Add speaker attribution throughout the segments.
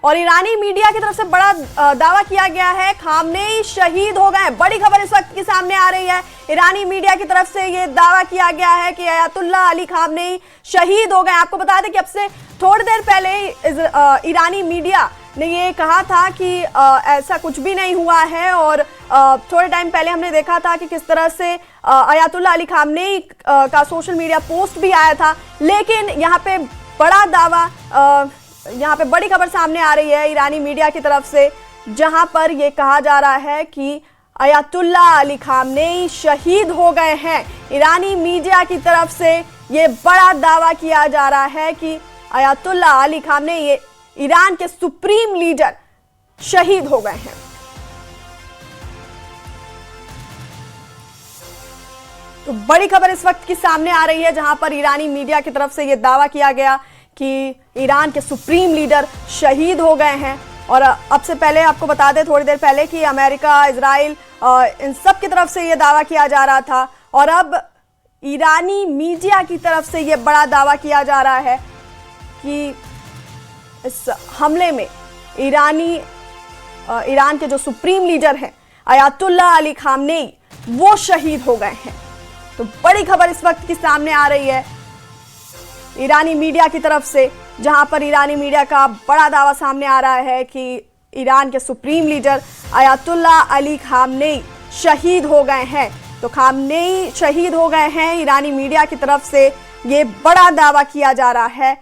Speaker 1: और ईरानी मीडिया की तरफ से बड़ा दावा किया गया है, खामनेई शहीद हो गए। बड़ी खबर इस वक्त की सामने आ रही है, ईरानी मीडिया की तरफ से ये दावा किया गया है कि अयातुल्ला अली खामनेई शहीद हो गए। आपको बता दें कि अब से थोड़ी देर पहले ईरानी मीडिया ने ये कहा था कि ऐसा कुछ भी नहीं हुआ है, और थोड़े टाइम पहले हमने देखा था कि किस तरह से अयातुल्ला अली खामनेई का सोशल मीडिया पोस्ट भी आया था। लेकिन यहाँ पे बड़ा दावा, यहाँ पे बड़ी खबर सामने आ रही है ईरानी मीडिया की तरफ से, जहां पर यह कहा जा रहा है कि अयातुल्ला अली खामनेई शहीद हो गए हैं। ईरानी मीडिया की तरफ से ये बड़ा दावा किया जा रहा है कि अयातुल्ला अली खामनेई, ये ईरान के सुप्रीम लीडर, शहीद हो गए हैं। तो बड़ी खबर इस वक्त की सामने आ रही है, जहां पर ईरानी मीडिया की तरफ से यह दावा किया गया कि ईरान के सुप्रीम लीडर शहीद हो गए हैं। और अब से पहले आपको बता दें, थोड़ी देर पहले, कि अमेरिका, इजराइल, इन सब की तरफ से यह दावा किया जा रहा था, और अब ईरानी मीडिया की तरफ से यह बड़ा दावा किया जा रहा है कि इस हमले में ईरान के जो सुप्रीम लीडर हैं अयातुल्ला अली खामनेई, वो शहीद हो गए हैं। तो बड़ी खबर इस वक्त की सामने आ रही है ईरानी मीडिया की तरफ से, जहां पर ईरानी मीडिया का बड़ा दावा सामने आ रहा है कि ईरान के supreme leader Ayatollah Ali Khamenei शहीद हो गए हैं। तो खामनेई शहीद हो गए हैं, ईरानी मीडिया की तरफ से ये बड़ा दावा किया जा रहा है,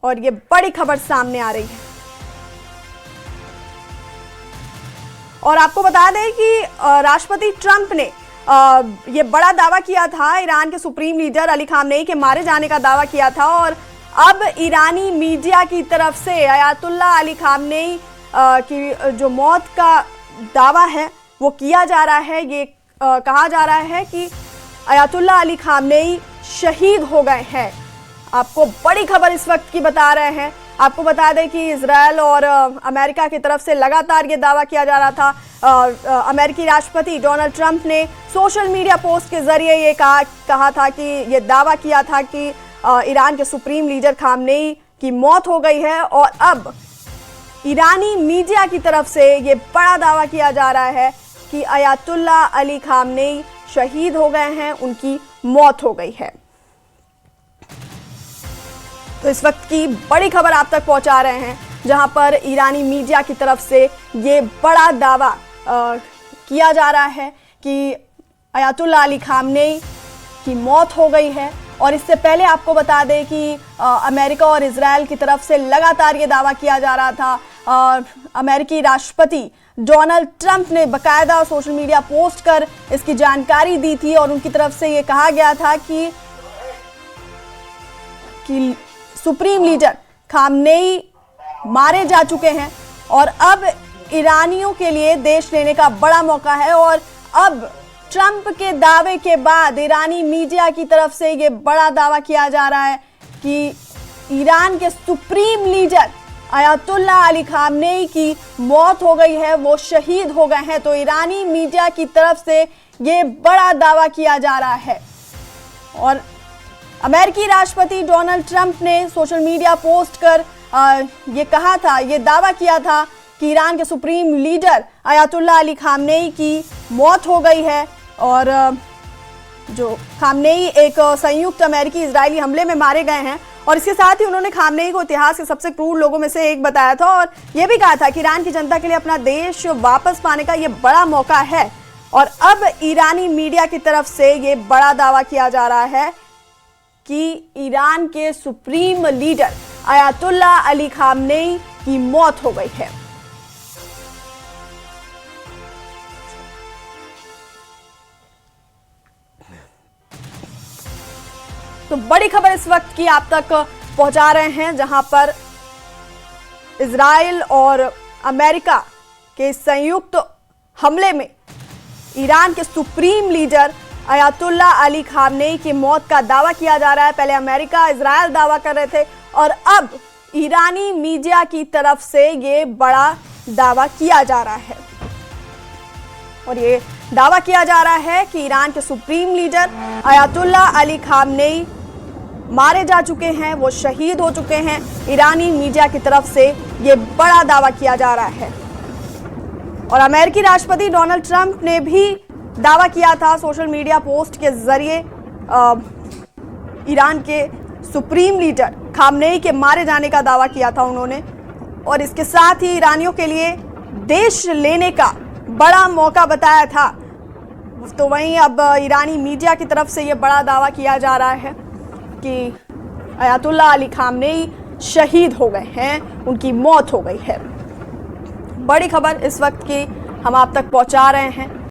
Speaker 1: और ये बड़ी खबर सामने आ रही है। और आपको बता दें कि राष्ट्रपति ट्रंप ने ये बड़ा दावा किया था, ईरान के सुप्रीम लीडर अली खामनेई के मारे जाने का दावा किया था, और अब ईरानी मीडिया की तरफ से अयातुल्ला अली खामनेई की जो मौत का दावा है वो किया जा रहा है। ये कहा जा रहा है कि अयातुल्ला अली खामनेई शहीद हो गए हैं। आपको बड़ी खबर इस वक्त की बता रहे हैं। आपको बता दें कि इजराइल और अमेरिका की तरफ से लगातार ये दावा किया जा रहा था। अमेरिकी राष्ट्रपति डोनाल्ड ट्रंप ने सोशल मीडिया पोस्ट के जरिए ये कहा था कि ये दावा किया था कि ईरान के सुप्रीम लीडर खामनेई की मौत हो गई है, और अब ईरानी मीडिया की तरफ से ये बड़ा दावा किया जा रहा है कि अयातुल्ला अली खामनेई शहीद हो गए हैं, उनकी मौत हो गई है। तो इस वक्त की बड़ी खबर आप तक पहुंचा रहे हैं, जहां पर ईरानी मीडिया की तरफ से ये बड़ा दावा किया जा रहा है कि अयातुल्ला अली खामनेई की मौत हो गई है। और इससे पहले आपको बता दें कि अमेरिका और इजराइल की तरफ से लगातार ये दावा किया जा रहा था। अमेरिकी राष्ट्रपति डोनाल्ड ट्रंप ने बाकायदा सोशल मीडिया पोस्ट कर इसकी जानकारी दी थी, और उनकी तरफ से ये कहा गया था कि सुप्रीम लीडर खामनेई मारे जा चुके हैं, और अब ईरानियों के लिए देश लेने का बड़ा मौका है। और अब ट्रंप के दावे के बाद ईरानी मीडिया की तरफ से ये बड़ा दावा किया जा रहा है कि ईरान के supreme leader Ayatollah Ali Khamenei की मौत हो गई है, वो शहीद हो गए हैं। तो ईरानी मीडिया की तरफ से ये बड़ा दावा किया जा रहा है। और अमेरिकी राष्ट्रपति डोनाल्ड ट्रंप ने सोशल मीडिया पोस्ट कर ये कहा था, ये दावा किया था कि ईरान के supreme leader Ayatollah Ali Khamenei की मौत हो गई है, और जो खामनेई एक संयुक्त अमेरिकी इजरायली हमले में मारे गए हैं। और इसके साथ ही उन्होंने खामनेई को इतिहास के सबसे क्रूर लोगों में से एक बताया था, और ये भी कहा था कि ईरान की जनता के लिए अपना देश वापस पाने का ये बड़ा मौका है। और अब ईरानी मीडिया की तरफ से ये बड़ा दावा किया जा रहा है कि ईरान के supreme leader Ayatollah Ali Khamenei की मौत हो गई है। तो बड़ी खबर इस वक्त की आप तक पहुंचा रहे हैं, जहां पर इजराइल और अमेरिका के संयुक्त हमले में ईरान के supreme leader Ayatollah Ali Khamenei की मौत का दावा किया जा रहा है। पहले अमेरिका, इजराइल दावा कर रहे थे, और अब ईरानी मीडिया की तरफ से ये बड़ा दावा किया जा रहा है। और ये दावा किया जा रहा है कि ईरान के supreme leader Ayatollah Ali Khamenei मारे जा चुके हैं, वो शहीद हो चुके हैं। ईरानी मीडिया की तरफ से ये बड़ा दावा किया जा रहा है। और अमेरिकी राष्ट्रपति डोनाल्ड ट्रंप ने भी दावा किया था सोशल मीडिया पोस्ट के जरिए ईरान के सुप्रीम लीडर खामनेई के मारे जाने का दावा किया था उन्होंने। और इसके साथ ही ईरानियों के लिए देश लेने का बड़ा मौका बताया था। तो वहीं अब ईरानी मीडिया की तरफ से यह बड़ा दावा किया जा रहा है कि अयातुल्लाह अली खामनेई शहीद हो गए हैं, उनकी मौत हो गई है। बड़ी खबर इस वक्त की हम आप तक पहुंचा रहे हैं।